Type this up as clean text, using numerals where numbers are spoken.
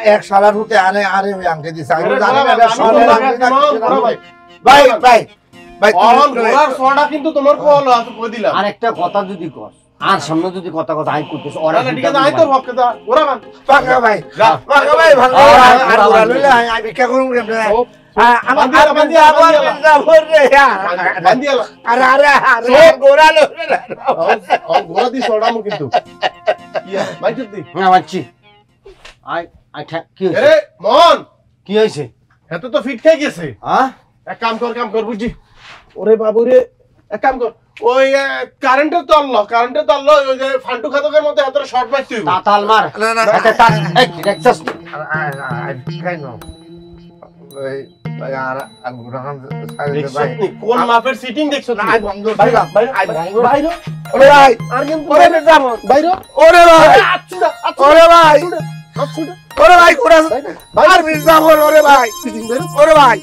এক সালার হতে আরে আরে ওই আঙ্কে দিছে আমি জানি না ভাই ভাই ভাই ওরার সোডা কিন্তু তোমার কল আছে কই দিলাম আরেকটা কথা যদি কর আর সামনে যদি কথা কথা আই করতেছ ওরা ঠিক আছে আই তোর হকটা ওরা ভাঙা ভাই ভাঙা আর ওরা লইলে আমি ভিক্ষা করব কেমনে এক কাম কর বুঝছি ওরে বাবু রে এক কাম কর ওই কারেন্টের তললো ওই যে ফান্টু খাতকের মধ্যে এত শর্ট মারতে হইব তাল মার না কোন মাপের সিটিং দেখছো না আই বন্ধ ভাই আর কিন্তু বাইরে ওরে ভাই ওরে ভাই কোড়া আর মির্জা ওরে ভাই